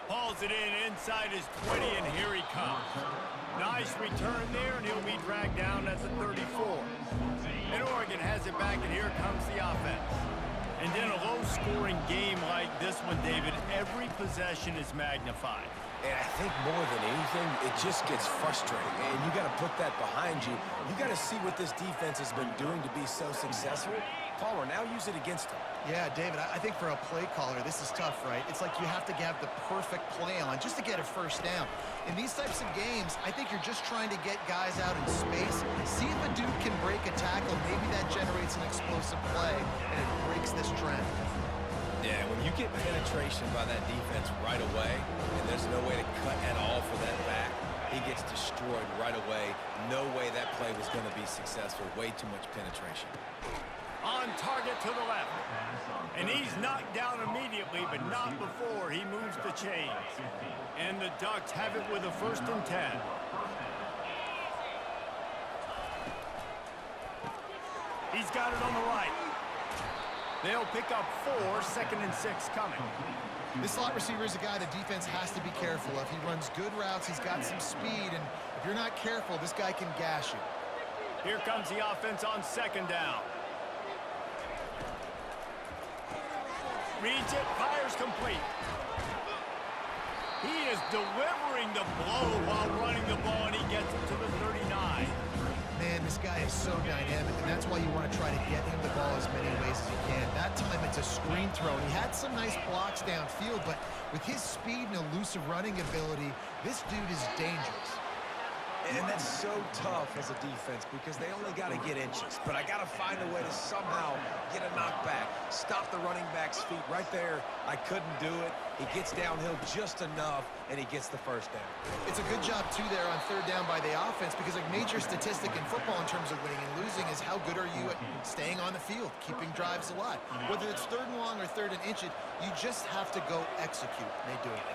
Hauls it in inside his 20, and here he comes. Nice return there, and he'll be dragged down at the 34. And Oregon has it back, and here comes the offense. And in a low-scoring game like this one, David, every possession is magnified. And I think more than anything, it just gets frustrating. And you got to put that behind you. You got to see what this defense has been doing to be so successful. Palmer, now use it against him. Yeah, David, I think for a play caller, this is tough, right? It's like you have to have the perfect play on just to get a 1st down. In these types of games, I think you're just trying to get guys out in space, see if a dude can break a tackle. Maybe that generates an explosive play, and it breaks this trend. Yeah, when you get penetration by that defense right away, and there's no way to cut at all for that back, he gets destroyed right away. No way that play was going to be successful. Way too much penetration. On target to the left. And he's knocked down immediately, but not before he moves the chains. And the Ducks have it with a 1st and 10. He's got it on the right. They'll pick up 4, 2nd and 6 coming. This slot receiver is a guy the defense has to be careful of. He runs good routes. He's got some speed, and if you're not careful, this guy can gash you. Here comes the offense on 2nd down. Reads it, fires complete. He is delivering the blow while running the ball, and he gets it to the 39. Man, this guy is so dynamic, and that's why you want to try to get him the ball as many ways as you can. That time it's a screen throw, and he had some nice blocks downfield, but with his speed and elusive running ability, this dude is dangerous. And that's so tough as a defense because they only got to get inches. But I got to find a way to somehow get a knockback, stop the running back's feet right there. I couldn't do it. He gets downhill just enough, and he gets the 1st down. It's a good job, too, there on 3rd down by the offense because a major statistic in football in terms of winning and losing is how good are you at staying on the field, keeping drives alive. Whether it's 3rd and long or 3rd and inches, you just have to go execute. They do it.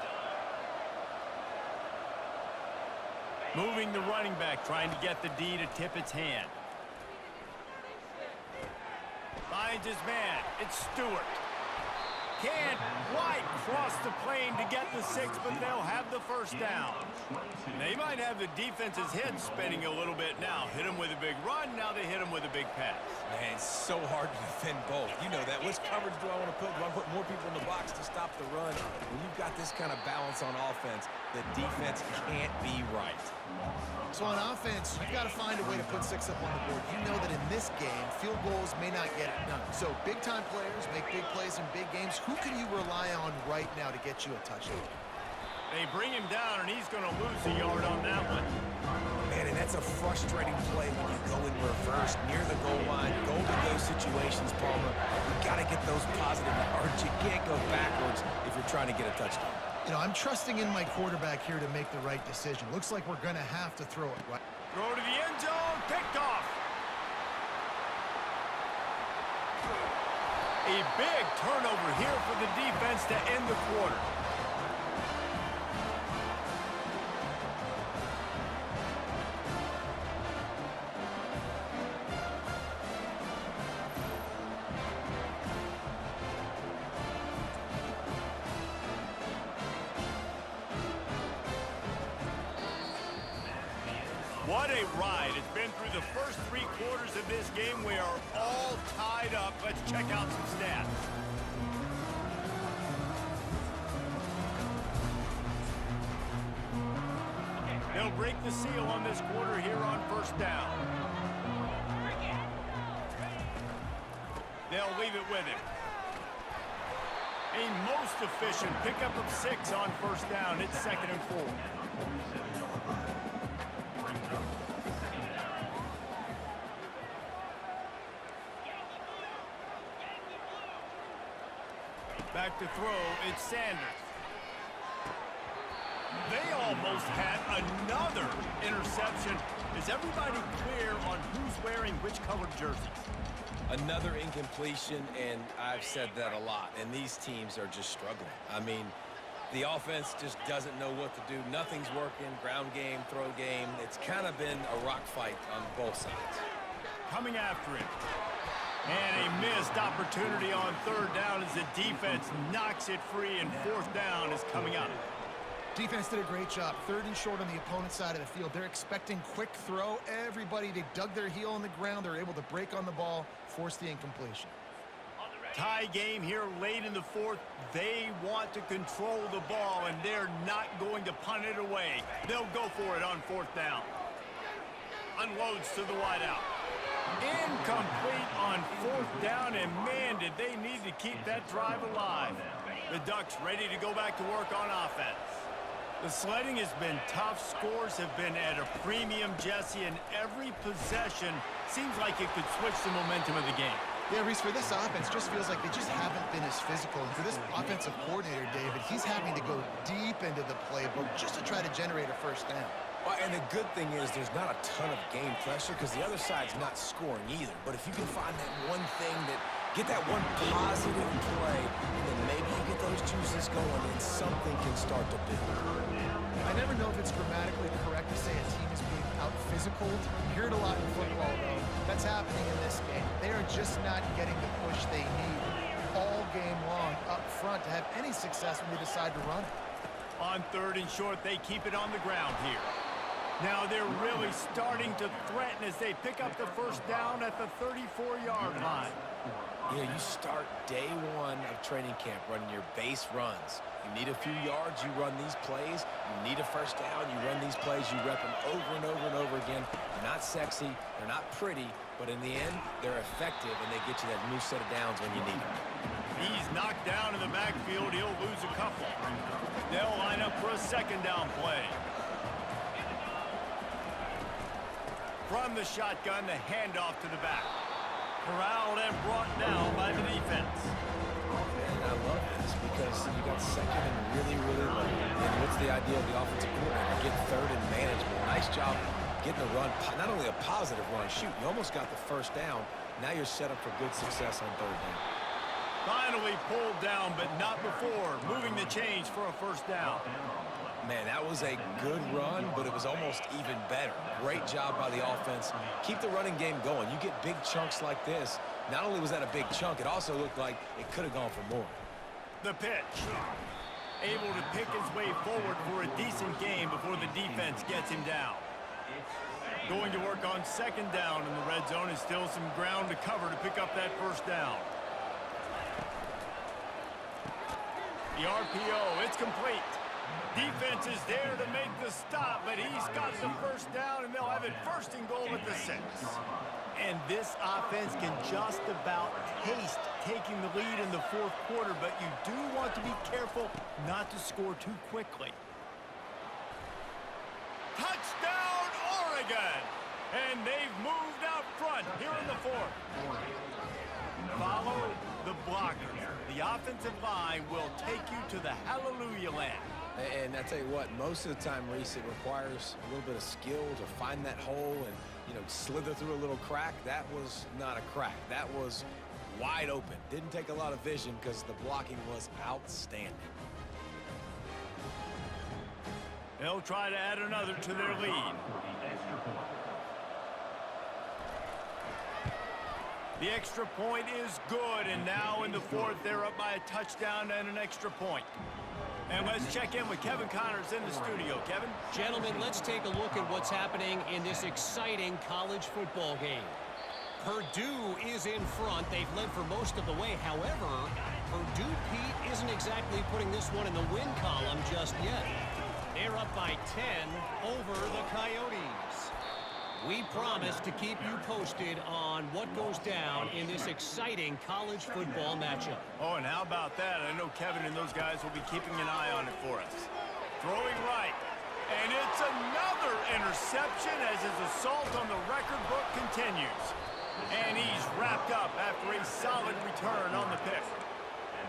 Moving the running back, trying to get the D to tip its hand. Finds his man. It's Stewart. Can't quite cross the plane to get the 6, but they'll have the first down. They might have the defense's head spinning a little bit now. Hit them with a big run, now they hit them with a big pass. Man, it's so hard to defend both. You know that. Which coverage do I want to put? Do I put more people in the box to stop the run? When you've got this kind of balance on offense, the defense can't be right. So on offense, you've got to find a way to put 6 up on the board. You know that in this game, field goals may not get it done. So big-time players make big plays in big games. Who can you rely on right now to get you a touchdown? They bring him down, and he's going to lose a yard on that one. Man, and that's a frustrating play when you go in reverse near the goal line. Go to those situations, Palmer. You got to get those positive yards. You can't go backwards if you're trying to get a touchdown. You know, I'm trusting in my quarterback here to make the right decision. Looks like we're going to have to throw it right. Throw to the end zone, picked off. A big turnover here for the defense to end the quarter. What a ride. It's been through the first 3 quarters of this game. We are all tied up. Let's check out some stats. They'll break the seal on this quarter here on first down. They'll leave it with him. A most efficient pickup of 6 on first down. It's 2nd and 4. Back to throw, it's Sanders. They almost had another interception. Is everybody clear on who's wearing which colored jerseys? Another incompletion, and I've said that a lot, and these teams are just struggling. I mean, the offense just doesn't know what to do. Nothing's working, ground game, throw game. It's kind of been a rock fight on both sides. Coming after him. And a missed opportunity on 3rd down as the defense knocks it free, and 4th down is coming up. Defense did a great job. 3rd and short on the opponent's side of the field. They're expecting quick throw. Everybody, they dug their heel on the ground. They're able to break on the ball, force the incompletion. Tie game here late in the 4th. They want to control the ball, and they're not going to punt it away. They'll go for it on 4th down. Unloads to the wideout. Incomplete on 4th down, and man, did they need to keep that drive alive. The Ducks ready to go back to work on offense. The sledding has been tough. Scores have been at a premium, Jesse, and every possession seems like it could switch the momentum of the game. Yeah, Reese, for this offense, just feels like they just haven't been as physical. And for this offensive coordinator, David, he's having to go deep into the playbook just to try to generate a first down. Well, and the good thing is there's not a ton of game pressure because the other side's not scoring either. But if you can find that one thing get that one positive play, and then maybe you get those juices going and something can start to build. I never know if it's grammatically correct to say a team is being out-physical. You hear it a lot in football, though. That's happening in this game. They are just not getting the push they need all game long up front to have any success when they decide to run it. On 3rd and short, they keep it on the ground here. Now they're really starting to threaten as they pick up the first down at the 34-yard line. Yeah, you start day 1 of training camp running your base runs. You need a few yards, you run these plays. You need a first down, you run these plays. You rep them over and over and over again. They're not sexy, they're not pretty, but in the end, they're effective, and they get you that new set of downs when you need them. He's knocked down in the backfield. He'll lose a couple. They'll line up for a 2nd down play. From the shotgun, the handoff to the back. Corralled and brought down by the defense. And I love this because you got 2nd and really, really low. And what's the idea of the offensive coordinator? Get 3rd and manageable. Nice job getting a run, not only a positive run, shoot, you almost got the first down. Now you're set up for good success on 3rd down. Finally pulled down, but not before. Moving the chains for a first down. Man, that was a good run, but it was almost even better. Great job by the offense. Keep the running game going. You get big chunks like this. Not only was that a big chunk, it also looked like it could have gone for more. The pitch. Able to pick his way forward for a decent game before the defense gets him down. Going to work on second down in the red zone, and still some ground to cover to pick up that first down. The RPO, it's complete. Defense is there to make the stop, but he's got the first down, and they'll have it first and goal at the 6. And this offense can just about taste taking the lead in the fourth quarter, but you do want to be careful not to score too quickly. Touchdown, Oregon! And they've moved out front here in the fourth. Follow the blockers. The offensive line will take you to the hallelujah land. And I tell you what, most of the time, Reese, it requires a little bit of skill to find that hole and, slither through a little crack. That was not a crack. That was wide open. Didn't take a lot of vision because the blocking was outstanding. They'll try to add another to their lead. The extra point is good, and now in the fourth, they're up by a touchdown and an extra point. And let's check in with Kevin Connors in the studio. Kevin? Gentlemen, let's take a look at what's happening in this exciting college football game. Purdue is in front. They've led for most of the way. However, Purdue, Pete, isn't exactly putting this one in the win column just yet. They're up by 10 over the Coyotes. We promise to keep you posted on what goes down in this exciting college football matchup. Oh, and how about that? I know Kevin and those guys will be keeping an eye on it for us. Throwing right. And it's another interception as his assault on the record book continues. And he's wrapped up after a solid return on the pick.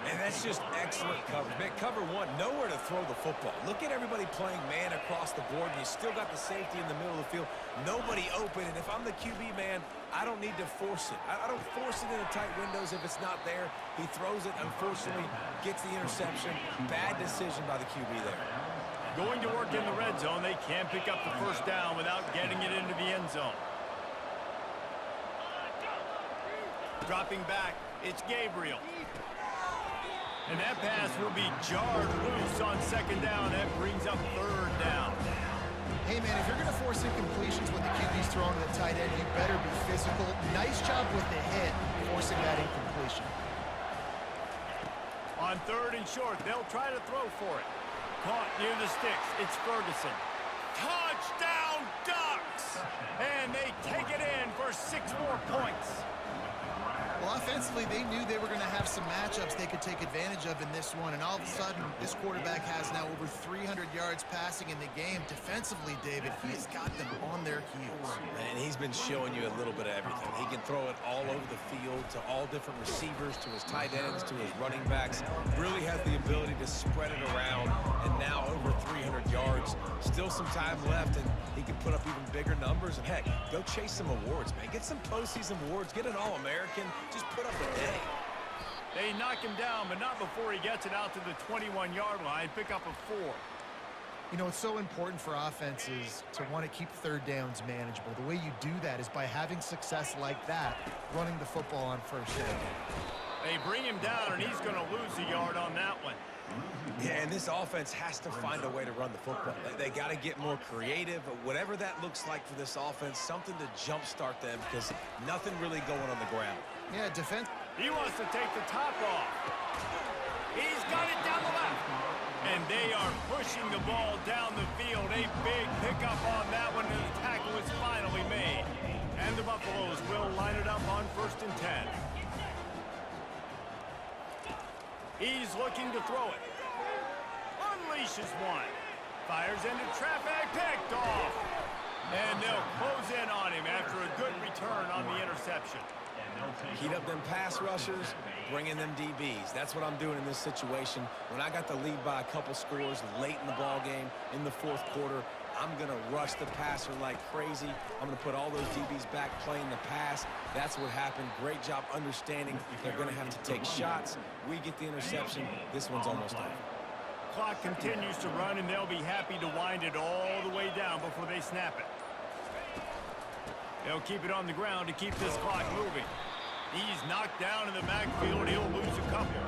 And that's just excellent coverage. Man, cover one, nowhere to throw the football. Look at everybody playing man across the board, and you still got the safety in the middle of the field. Nobody open, and if I'm the QB, man, I don't need to force it. I don't force it into tight windows if it's not there. He throws it, unfortunately, gets the interception. Bad decision by the QB there. Going to work in the red zone, they can't pick up the first down without getting it into the end zone. Dropping back, it's Gabriel. And that pass will be jarred loose on second down. That brings up third down. Hey, man, if you're going to force incompletions with the QB's throwing to the tight end, you better be physical. Nice job with the hit, forcing that incompletion. On third and short, they'll try to throw for it. Caught near the sticks. It's Ferguson. Touchdown, Ducks! And they take it in for 6 more points. Well, offensively, they knew they were going to have some matchups they could take advantage of in this one, and all of a sudden, this quarterback has now over 300 yards passing in the game. Defensively, David, he has got them on their heels. And he's been showing you a little bit of everything. He can throw it all over the field to all different receivers, to his tight ends, to his running backs. Really has the ability to spread it around, and now over 300 yards. Still some time left, and he can put up even bigger numbers. And heck, go chase some awards, man. Get some postseason awards. Get an All-American. Just put up a day. They knock him down, but not before he gets it out to the 21-yard line. Pick up a 4. You know, it's so important for offenses to want to keep third downs manageable. The way you do that is by having success like that, running the football on first down. They bring him down, and he's going to lose a yard on that one. Yeah, and this offense has to find a way to run the football. They got to get more creative. Whatever that looks like for this offense, something to jumpstart them because nothing really going on the ground. Yeah, defense. He wants to take the top off. He's got it down the left. And they are pushing the ball down the field. A big pickup on that one, and the tackle is finally made. And the Buffaloes will line it up on 1st and 10. He's looking to throw it. Unleashes one. Fires into traffic. Picked off. And they'll close in on him after a good return on the interception. Heat up them pass rushers, bring in them DBs. That's what I'm doing in this situation. When I got the lead by a couple scores late in the ball game, in the fourth quarter, I'm going to rush the passer like crazy. I'm going to put all those DBs back playing the pass. That's what happened. Great job understanding they're going to have to take shots. We get the interception. This one's almost over. Clock continues to run, and they'll be happy to wind it all the way down before they snap it. They'll keep it on the ground to keep this clock moving. He's knocked down in the backfield. He'll lose a couple.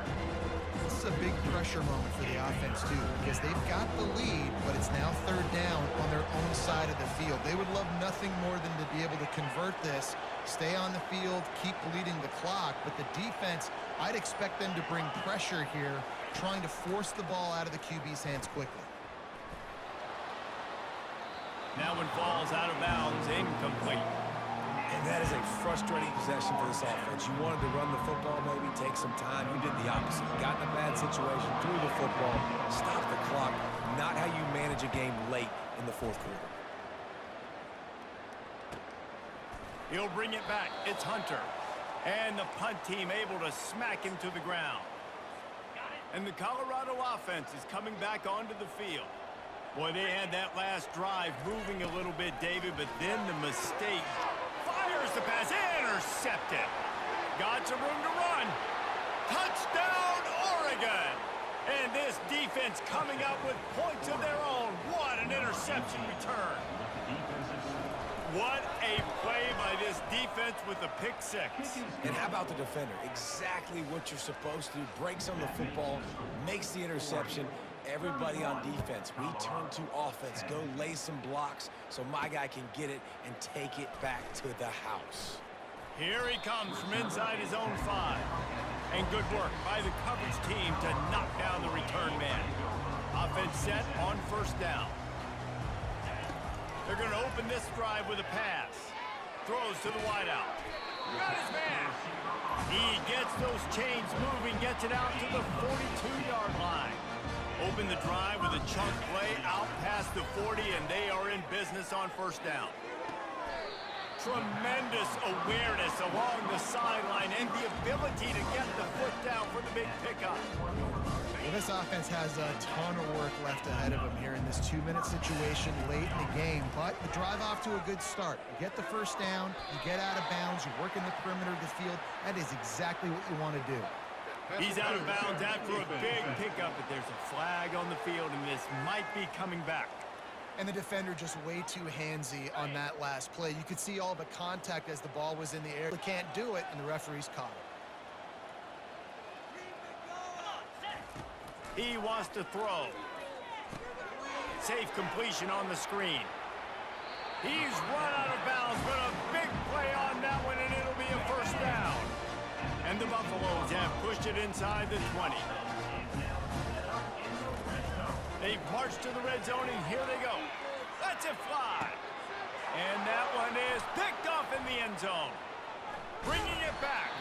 It's a big pressure moment for the offense, too, because they've got the lead, but it's now third down on their own side of the field. They would love nothing more than to be able to convert this, stay on the field, keep bleeding the clock, but the defense, I'd expect them to bring pressure here, trying to force the ball out of the QB's hands quickly. That one falls out of bounds, incomplete. And that is a frustrating possession for this offense. You wanted to run the football, maybe take some time. You did the opposite. Got in a bad situation, threw the football, stopped the clock. Not how you manage a game late in the fourth quarter. He'll bring it back. It's Hunter. And the punt team able to smack him to the ground. And the Colorado offense is coming back onto the field. Boy, they had that last drive moving a little bit, David, but then the mistake. Fires the pass, intercepted. Got some room to run. Touchdown, Oregon. And this defense coming up with points of their own. What an interception return. What a play by this defense with a pick six. And how about the defender? Exactly what you're supposed to do. Breaks on the football, makes the interception. Everybody on defense, we turn to offense. Go lay some blocks so my guy can get it and take it back to the house. Here he comes from inside his own 5. And good work by the coverage team to knock down the return man. Offense set on first down. They're going to open this drive with a pass. Throws to the wideout. Got his man. He gets those chains moving, gets it out to the 42-yard line. Open the drive with a chunk play out past the 40, and they are in business on first down. Tremendous awareness along the sideline and the ability to get the foot down for the big pickup. Well, this offense has a ton of work left ahead of them here in this 2-minute situation late in the game, but the drive off to a good start. You get the first down, you get out of bounds, you work in the perimeter of the field. That is exactly what you want to do. He's out of bounds after a big pickup, but there's a flag on the field, and this might be coming back. And the defender just way too handsy on that last play. You could see all the contact as the ball was in the air. They can't do it, and the referee's caught it. He wants to throw. Safe completion on the screen. He's run out of bounds, but a big play on that one, and it'll be a first down. And the Buffaloes have pushed it inside the 20. They've marched to the red zone, and here they go. Let's it fly. And that one is picked off in the end zone. Bringing it back.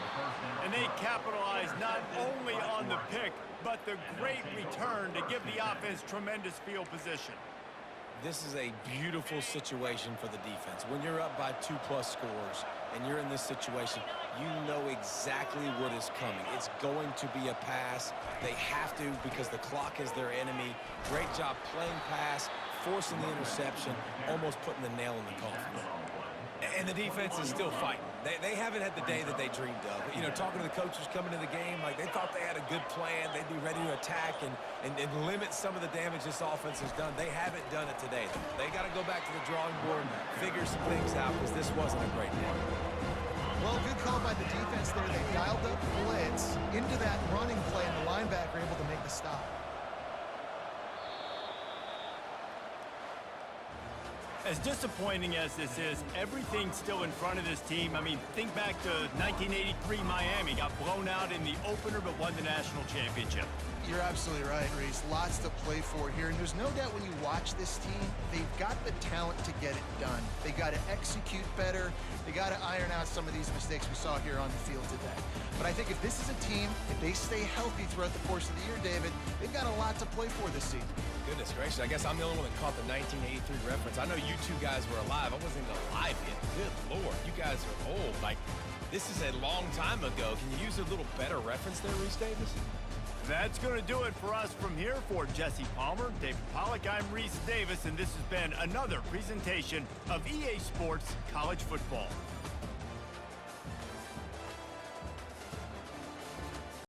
And they capitalize not only on the pick, but the great return to give the offense tremendous field position. This is a beautiful situation for the defense. When you're up by 2+ scores and you're in this situation, you know exactly what is coming. It's going to be a pass. They have to because the clock is their enemy. Great job playing pass, forcing the interception, almost putting the nail in the coffin. And the defense is still fighting. They haven't had the day that they dreamed of. You know, talking to the coaches coming to the game, like they thought they had a good plan. They'd be ready to attack and limit some of the damage this offense has done. They haven't done it today. They got to go back to the drawing board and figure some things out because this wasn't a great game. Well, good call by the defense there. They dialed up blitz into that running play, and the linebacker able to make the stop. As disappointing as this is, everything's still in front of this team. I mean, think back to 1983 Miami. Got blown out in the opener but won the national championship. You're absolutely right, Reese. Lots to play for here. And there's no doubt when you watch this team, they've got the talent to get it done. They got to execute better. They got to iron out some of these mistakes we saw here on the field today. But I think if this is a team, if they stay healthy throughout the course of the year, David, they've got a lot to play for this season. Goodness gracious, I guess I'm the only one that caught the 1983 reference. I know you two guys were alive. I wasn't even alive yet. Good Lord, you guys are old. Like, this is a long time ago. Can you use a little better reference there, Reese Davis? That's going to do it for us from here. For Jesse Palmer, David Pollack, I'm Reese Davis, and this has been another presentation of EA Sports College Football.